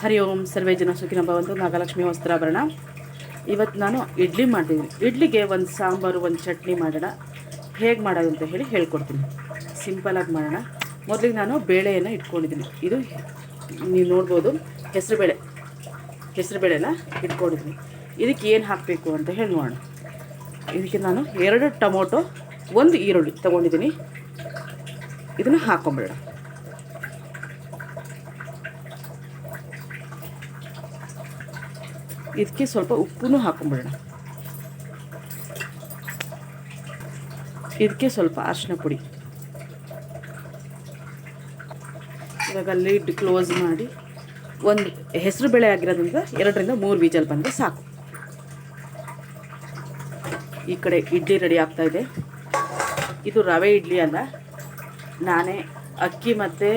ಹರಿ ಓಂ ಸರ್ವೇ ಜನ ಸುಖಿನೋ ಭವಂತು. ನಾಗಲಕ್ಷ್ಮಿ ವಸ್ತ್ರಾಭರಣ. ಇವತ್ತು ನಾನು ಇಡ್ಲಿ ಮಾಡ್ತಿದ್ದೀನಿ. ಇಡ್ಲಿಗೆ ಒಂದು ಸಾಂಬಾರು, ಒಂದು ಚಟ್ನಿ ಮಾಡೋಣ. ಹೇಗೆ ಮಾಡೋದು ಅಂತ ಹೇಳಿ ಹೇಳ್ಕೊಡ್ತೀನಿ. ಸಿಂಪಲಾಗಿ ಮಾಡೋಣ. ಮೊದಲಿಗೆ ನಾನು ಬೇಳೆಯನ್ನು ಇಟ್ಕೊಂಡಿದ್ದೀನಿ. ಇದು ನೀವು ನೋಡ್ಬೋದು, ಹೆಸರುಬೇಳೆನ ಇಟ್ಕೊಂಡಿದ್ದೀನಿ. ಇದಕ್ಕೆ ಏನು ಹಾಕಬೇಕು ಅಂತ ಹೇಳಿ ನೋಡೋಣ. ಇದಕ್ಕೆ ನಾನು 2 ಟೊಮೊಟೊ, 1 ಈರುಳ್ಳಿ ತೊಗೊಂಡಿದ್ದೀನಿ. ಇದನ್ನು ಹಾಕೊಂಬಿಡೋಣ. ಇದಕ್ಕೆ ಸ್ವಲ್ಪ ಉಪ್ಪು ಹಾಕೊಂಬಿಡೋಣ. ಇದಕ್ಕೆ ಸ್ವಲ್ಪ ಅರಿಶಿನ ಪುಡಿ. ಇವಾಗ ಲಿಡ್ ಕ್ಲೋಸ್ ಮಾಡಿ ಒಂದು ಹೆಸರು ಬೇಳೆ ಆಗಿರೋದ್ರಿಂದ 2 ರಿಂದ 3 ವಿಜಲ್ ಬಂದರೆ ಸಾಕು. ಈ ಕಡೆ ಇಡ್ಲಿ ರೆಡಿ ಆಗ್ತಾ ಇದೆ. ಇದು ರವೆ ಇಡ್ಲಿ ಅಲ್ಲ, ನಾನೇ ಅಕ್ಕಿ ಮತ್ತು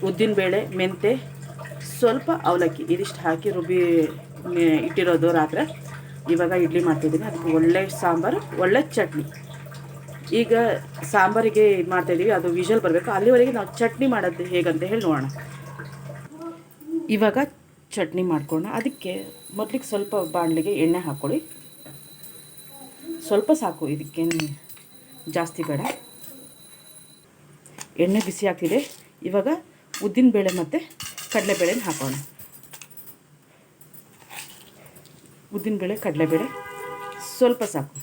ಉದ್ದಿನಬೇಳೆ, ಮೆಂತೆ, ಸ್ವಲ್ಪ ಅವಲಕ್ಕಿ ಇದಿಷ್ಟು ಹಾಕಿ ರುಬ್ಬಿ ಇಟ್ಟಿರೋದು ರಾತ್ರಿ. ಇವಾಗ ಇಡ್ಲಿ ಮಾಡ್ತಿದ್ದೀನಿ. ಅದಕ್ಕೆ ಒಳ್ಳೆ ಸಾಂಬಾರು, ಒಳ್ಳೆ ಚಟ್ನಿ. ಈಗ ಸಾಂಬಾರಿಗೆ ಇದು ಮಾಡ್ತಾಯಿದ್ದೀವಿ, ಅದು ವಿಷಲ್ ಬರಬೇಕು. ಅಲ್ಲಿವರೆಗೆ ನಾವು ಚಟ್ನಿ ಮಾಡೋದು ಹೇಗಂತ ಹೇಳಿ ನೋಡೋಣ. ಇವಾಗ ಚಟ್ನಿ ಮಾಡ್ಕೊಳ್ಳೋಣ. ಅದಕ್ಕೆ ಮೊದಲಿಗೆ ಸ್ವಲ್ಪ ಬಾಣಲಿಗೆ ಎಣ್ಣೆ ಹಾಕ್ಕೊಳ್ಳಿ. ಸ್ವಲ್ಪ ಸಾಕು, ಇದಕ್ಕೇನು ಜಾಸ್ತಿ ಬೇಡ. ಎಣ್ಣೆ ಬಿಸಿ ಆಗ್ತಿದೆ. ಇವಾಗ ಉದ್ದಿನಬೇಳೆ ಮತ್ತು ಕಡಲೆಬೇಳೆನ ಹಾಕೋಣ. ಉದ್ದಿನಬೇಳೆ, ಕಡಲೆಬೇಳೆ ಸ್ವಲ್ಪ ಸಾಕು.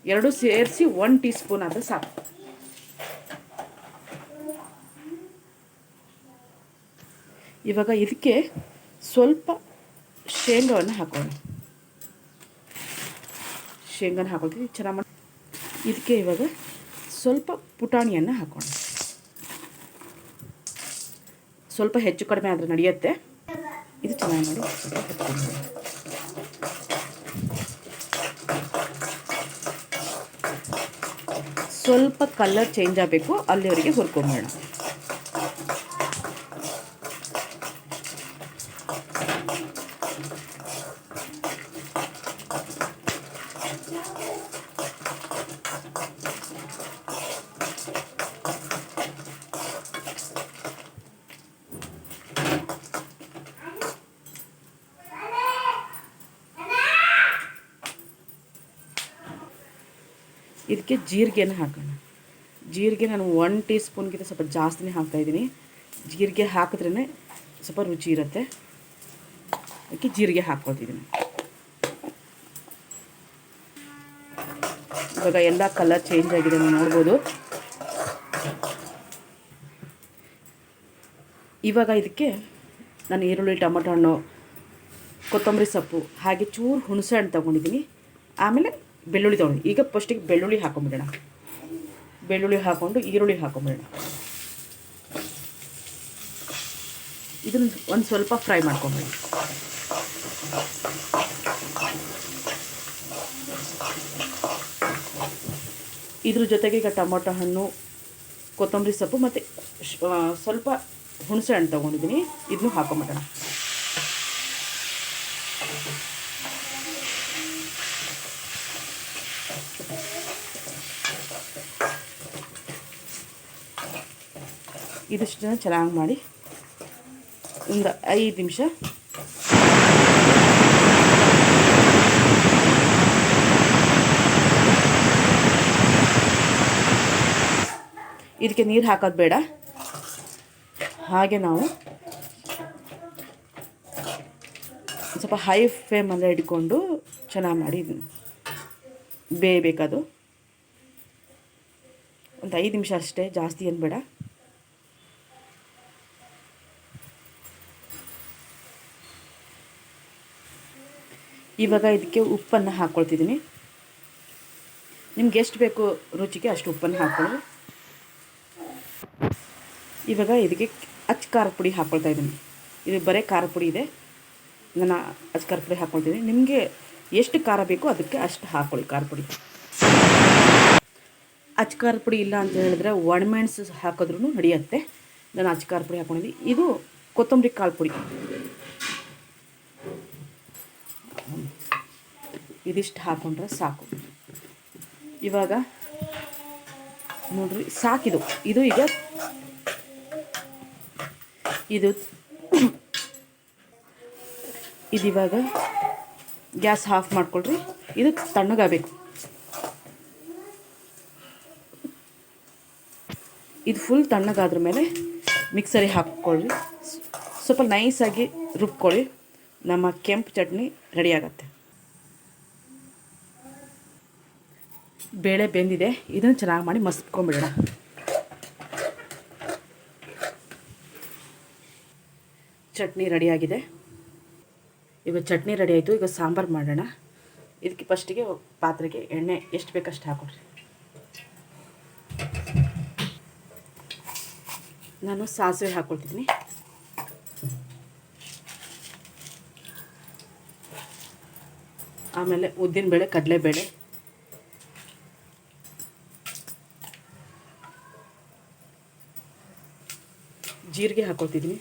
2 ಸೇರಿಸಿ 1 ಟೀ ಸ್ಪೂನ್ ಆದರೆ ಸಾಕು. ಇವಾಗ ಇದಕ್ಕೆ ಸ್ವಲ್ಪ ಶೇಂಗಾವನ್ನು ಹಾಕೋಣ. ಶೇಂಗಾನ ಹಾಕೊಳ್ತೀವಿ ಚೆನ್ನಾಗಿ ಮಾಡಿ. ಇದಕ್ಕೆ ಇವಾಗ ಸ್ವಲ್ಪ ಪುಟಾಣಿಯನ್ನು ಹಾಕೋಣ. ಸ್ವಲ್ಪ ಹೆಚ್ಚು ಕಡಿಮೆ ಆದರೆ ನಡೆಯುತ್ತೆ. ಇದು ಚೆನ್ನಾಗಿ ಮಾಡಿ ಸ್ವಲ್ಪ ಕಲರ್ ಚೇಂಜ್ ಆಗಬೇಕು, ಅಲ್ಲಿವರೆಗೆ ಹುರ್ಕೊಂಬೇಡ. ಇದಕ್ಕೆ ಜೀರಿಗೆನ ಹಾಕೋಣ. ಜೀರಿಗೆ ನಾನು 1 ಟೀ ಸ್ಪೂನ್ಗಿಂತ ಸ್ವಲ್ಪ ಜಾಸ್ತಿನೇ ಹಾಕ್ತಾಯಿದ್ದೀನಿ. ಜೀರಿಗೆ ಹಾಕಿದ್ರೇ ಸ್ವಲ್ಪ ರುಚಿ ಇರುತ್ತೆ. ಅದಕ್ಕೆ ಜೀರಿಗೆ ಹಾಕ್ಕೊಳ್ತಿದ್ದೀನಿ. ಇವಾಗ ಎಲ್ಲ ಕಲರ್ ಚೇಂಜ್ ಆಗಿದೆ, ನೀವು ನೋಡ್ಬೋದು. ಇವಾಗ ಇದಕ್ಕೆ ನಾನು ಈರುಳ್ಳಿ, ಟೊಮೊಟೊ ಹಣ್ಣು, ಕೊತ್ತಂಬರಿ ಸೊಪ್ಪು, ಹಾಗೆ ಚೂರು ಹುಣಸೆ ಹಣ್ಣು ತೊಗೊಂಡಿದ್ದೀನಿ. ಆಮೇಲೆ ಬೆಳ್ಳುಳ್ಳಿ ತೊಗೊಂಡು, ಈಗ ಫಸ್ಟಿಗೆ ಬೆಳ್ಳುಳ್ಳಿ ಹಾಕೊಂಬಿಡೋಣ. ಬೆಳ್ಳುಳ್ಳಿ ಹಾಕ್ಕೊಂಡು ಈರುಳ್ಳಿ ಹಾಕೊಂಬಿಡೋಣ. ಇದನ್ನು ಒಂದು ಸ್ವಲ್ಪ ಫ್ರೈ ಮಾಡ್ಕೊಂಬಿಡಿ. ಇದ್ರ ಜೊತೆಗೆ ಈಗ ಟೊಮೊಟೊ ಹಣ್ಣು, ಕೊತ್ತಂಬರಿ ಸೊಪ್ಪು ಮತ್ತು ಸ್ವಲ್ಪ ಹುಣಸೆ ಹಣ್ಣು ತೊಗೊಂಡಿದ್ದೀನಿ. ಇದನ್ನು ಹಾಕೊಂಬಿಡೋಣ. ಇದಿಷ್ಟು ಚೆನ್ನಾಗಿ ಮಾಡಿ ಒಂದು 5 ನಿಮಿಷ ಇದಕ್ಕೆ ನೀರು ಹಾಕೋದು ಬೇಡ. ಹಾಗೆ ನಾವು ಸ್ವಲ್ಪ ಹೈ ಫ್ಲೇಮಲ್ಲೇ ಇಟ್ಕೊಂಡು ಚೆನ್ನಾಗಿ ಮಾಡಿ ಇದನ್ನು ಬೇಯಬೇಕದು. ಒಂದು 5 ನಿಮಿಷ ಅಷ್ಟೇ, ಜಾಸ್ತಿ ಏನು ಬೇಡ. ಇವಾಗ ಇದಕ್ಕೆ ಉಪ್ಪನ್ನು ಹಾಕ್ಕೊಳ್ತಿದ್ದೀನಿ. ನಿಮ್ಗೆ ಎಷ್ಟು ಬೇಕು ರುಚಿಗೆ ಅಷ್ಟು ಉಪ್ಪನ್ನು ಹಾಕ್ಕೊಳ್ಳಿ. ಇವಾಗ ಇದಕ್ಕೆ ಅಚ್ಚ ಖಾರದ ಪುಡಿ ಹಾಕ್ಕೊಳ್ತಾ ಇದ್ದೀನಿ. ಇದು ಬರೀ ಖಾರದ ಪುಡಿ ಇದೆ, ನಾನು ಅಚ್ಚ ಖಾರದ ಪುಡಿ ಹಾಕ್ಕೊಳ್ತೀನಿ. ನಿಮಗೆ ಎಷ್ಟು ಖಾರ ಬೇಕೋ ಅದಕ್ಕೆ ಅಷ್ಟು ಹಾಕ್ಕೊಳ್ಳಿ ಖಾರದ ಪುಡಿ. ಅಚ್ಚ ಖಾರದ ಪುಡಿ ಇಲ್ಲ ಅಂತ ಹೇಳಿದ್ರೆ ಒಣಮೆಣಸು ಹಾಕಿದ್ರೂ ನಡೆಯುತ್ತೆ. ನಾನು ಅಚ್ಚ ಖಾರದ ಪುಡಿ ಹಾಕ್ಕೊಂಡಿದ್ದೀನಿ. ಇದು ಕೊತ್ತಂಬರಿ ಕಾಳು ಪುಡಿ. ಇದಿಷ್ಟು ಹಾಕ್ಕೊಂಡ್ರೆ ಸಾಕು. ಇವಾಗ ನೋಡ್ರಿ, ಸಾಕಿದು. ಇದು ಈಗ ಇದು ಇದಿವಾಗ ಗ್ಯಾಸ್ ಆಫ್ ಮಾಡ್ಕೊಳ್ರಿ. ಇದು ತಣ್ಣಗಾಗಬೇಕು. ಇದು ಫುಲ್ ತಣ್ಣಗಾದ್ರ ಮೇಲೆ ಮಿಕ್ಸರಿಗೆ ಹಾಕ್ಕೊಳ್ಳಿ. ಸ್ವಲ್ಪ ನೈಸಾಗಿ ರುಬ್ಕೊಳ್ಳಿ. ನಮ್ಮ ಕೆಂಪು ಚಟ್ನಿ ರೆಡಿ ಆಗುತ್ತೆ. ಬೇಳೆ ಬೆಂದಿದೆ. ಇದನ್ನು ಚೆನ್ನಾಗಿ ಮಾಡಿ ಮಸ್ಕೊಂಬಿಡೋಣ. ಚಟ್ನಿ ರೆಡಿಯಾಗಿದೆ. ಈಗ ಚಟ್ನಿ ರೆಡಿ ಆಯಿತು. ಈಗ ಸಾಂಬಾರು ಮಾಡೋಣ. ಇದಕ್ಕೆ ಫಸ್ಟಿಗೆ ಪಾತ್ರೆಗೆ ಎಣ್ಣೆ ಎಷ್ಟು ಬೇಕಷ್ಟು ಹಾಕೊಡ್ರಿ. ನಾನು ಸಾಸಿವೆ ಹಾಕ್ಕೊಳ್ತಿದ್ದೀನಿ. ಆಮೇಲೆ ಉದ್ದಿನಬೇಳೆ, ಕಡಲೆಬೇಳೆ, ಜೀರಿಗೆ ಹಾಕ್ಕೊಳ್ತಿದ್ದೀನಿ.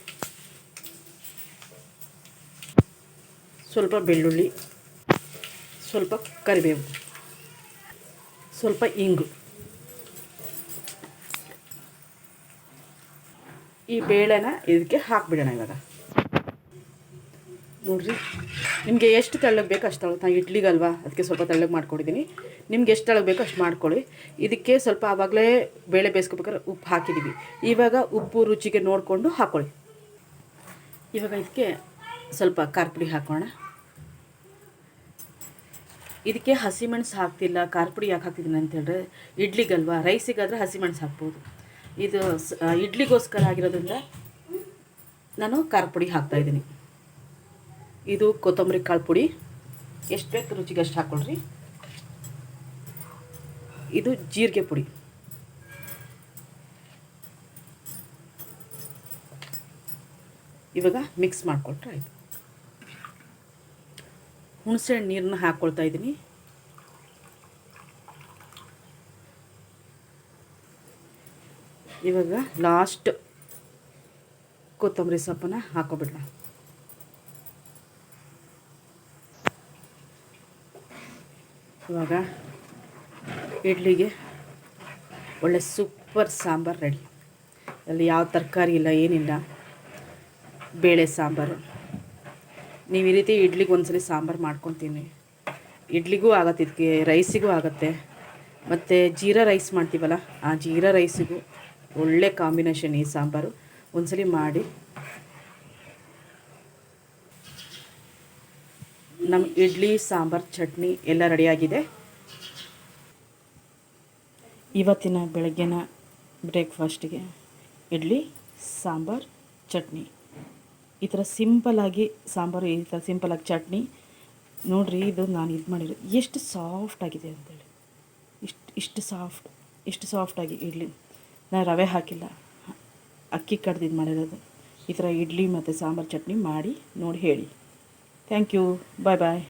ಸ್ವಲ್ಪ ಬೆಳ್ಳುಳ್ಳಿ, ಸ್ವಲ್ಪ ಕರಿಬೇವು, ಸ್ವಲ್ಪ ಇಂಗು. ಈ ಬೇಳೆನ ಇದಕ್ಕೆ ಹಾಕ್ಬಿಡೋಣ. ಇವಾಗ ನೋಡಿರಿ, ನಿಮಗೆ ಎಷ್ಟು ತೆಳ್ಳಗೆ ಬೇಕು ಅಷ್ಟು ತೆಳ್ಳಗೆ. ನಾನು ಇಡ್ಲಿಗಲ್ವಾ, ಅದಕ್ಕೆ ಸ್ವಲ್ಪ ತೆಳ್ಳಗೆ ಮಾಡ್ಕೊಂಡಿದ್ದೀನಿ. ನಿಮ್ಗೆ ಎಷ್ಟು ತೆಳ್ಳಗೆ ಬೇಕೋ ಅಷ್ಟು ಮಾಡ್ಕೊಳ್ಳಿ. ಇದಕ್ಕೆ ಸ್ವಲ್ಪ ಆವಾಗಲೇ ಬೇಳೆ ಬೇಯಿಸ್ಕೊಬೇಕಾದ್ರೆ ಉಪ್ಪು ಹಾಕಿದ್ದೀವಿ. ಇವಾಗ ಉಪ್ಪು ರುಚಿಗೆ ನೋಡಿಕೊಂಡು ಹಾಕ್ಕೊಳ್ಳಿ. ಇವಾಗ ಇದಕ್ಕೆ ಸ್ವಲ್ಪ ಖಾರ ಪುಡಿ ಹಾಕೋಣ. ಇದಕ್ಕೆ ಹಸಿಮೆಣಸು ಹಾಕ್ತಿಲ್ಲ. ಖಾರ ಪುಡಿ ಯಾಕೆ ಹಾಕ್ತಿದ್ದೀನಿ ಅಂತ ಹೇಳಿದ್ರೆ, ಇಡ್ಲಿಗಲ್ವಾ, ರೈಸಿಗಾದರೆ ಹಸಿಮೆಣಸು ಹಾಕ್ಬೋದು. ಇದು ಇಡ್ಲಿಗೋಸ್ಕರ ಆಗಿರೋದ್ರಿಂದ ನಾನು ಖಾರ ಪುಡಿ ಹಾಕ್ತಾಯಿದ್ದೀನಿ. ಇದು ಕೊತ್ತಂಬರಿ ಕಾಳು ಪುಡಿ, ಎಷ್ಟು ಬೇಕು ರುಚಿಗೆ ಅಷ್ಟು ಹಾಕ್ಕೊಳ್ರಿ. ಇದು ಜೀರಿಗೆ ಪುಡಿ. ಇವಾಗ ಮಿಕ್ಸ್ ಮಾಡಿಕೊಟ್ರೆ ಆಯಿತು. ಹುಣಸೆ ಹಣ್ಣು ನೀರನ್ನ ಹಾಕ್ಕೊಳ್ತಾ ಇದ್ದೀನಿ. ಇವಾಗ ಲಾಸ್ಟ್ ಕೊತ್ತಂಬರಿ ಸೊಪ್ಪನ್ನು ಹಾಕೋಬಿಡೋಣ. ಇವಾಗ ಇಡ್ಲಿಗೆ ಒಳ್ಳೆ ಸೂಪರ್ ಸಾಂಬಾರು ರೆಡಿ. ಅಲ್ಲಿ ಯಾವ ತರಕಾರಿ ಇಲ್ಲ, ಏನಿಲ್ಲ, ಬೇಳೆ ಸಾಂಬಾರು. ನೀವು ಈ ರೀತಿ ಇಡ್ಲಿಗೆ ಒಂದ್ಸಲಿ ಸಾಂಬಾರು ಮಾಡ್ಕೊತೀನಿ. ಇಡ್ಲಿಗೂ ಆಗತ್ತೆ, ಇದಕ್ಕೆ ರೈಸಿಗೂ ಆಗುತ್ತೆ. ಮತ್ತು ಜೀರಾ ರೈಸ್ ಮಾಡ್ತೀವಲ್ಲ, ಆ ಜೀರಾ ರೈಸಿಗೂ ಒಳ್ಳೆ ಕಾಂಬಿನೇಷನ್ ಈ ಸಾಂಬಾರು. ಒಂದ್ಸಲಿ ಮಾಡಿ. ನಮ್ಮ ಇಡ್ಲಿ, ಸಾಂಬಾರು, ಚಟ್ನಿ ಎಲ್ಲ ರೆಡಿಯಾಗಿದೆ. ಇವತ್ತಿನ ಬೆಳಗ್ಗಿನ ಬ್ರೇಕ್ಫಾಸ್ಟಿಗೆ ಇಡ್ಲಿ, ಸಾಂಬಾರು, ಚಟ್ನಿ. ಈ ಥರ ಸಿಂಪಲಾಗಿ ಸಾಂಬಾರು, ಈ ಥರ ಸಿಂಪಲಾಗಿ ಚಟ್ನಿ. ನೋಡಿರಿ, ಇದು ನಾನು ಇದು ಮಾಡಿರೋದು ಎಷ್ಟು ಸಾಫ್ಟಾಗಿದೆ ಅಂತೇಳಿ. ಇಷ್ಟು ಸಾಫ್ಟಾಗಿ ಇಡ್ಲಿ. ನಾನು ರವೆ ಹಾಕಿಲ್ಲ, ಅಕ್ಕಿ ಕಡ್ದಿದ್ದು ಮಾಡಿರೋದು. ಈ ಥರ ಇಡ್ಲಿ ಮತ್ತು ಸಾಂಬಾರು ಚಟ್ನಿ ಮಾಡಿ ನೋಡಿ ಹೇಳಿ. Thank you. Bye bye.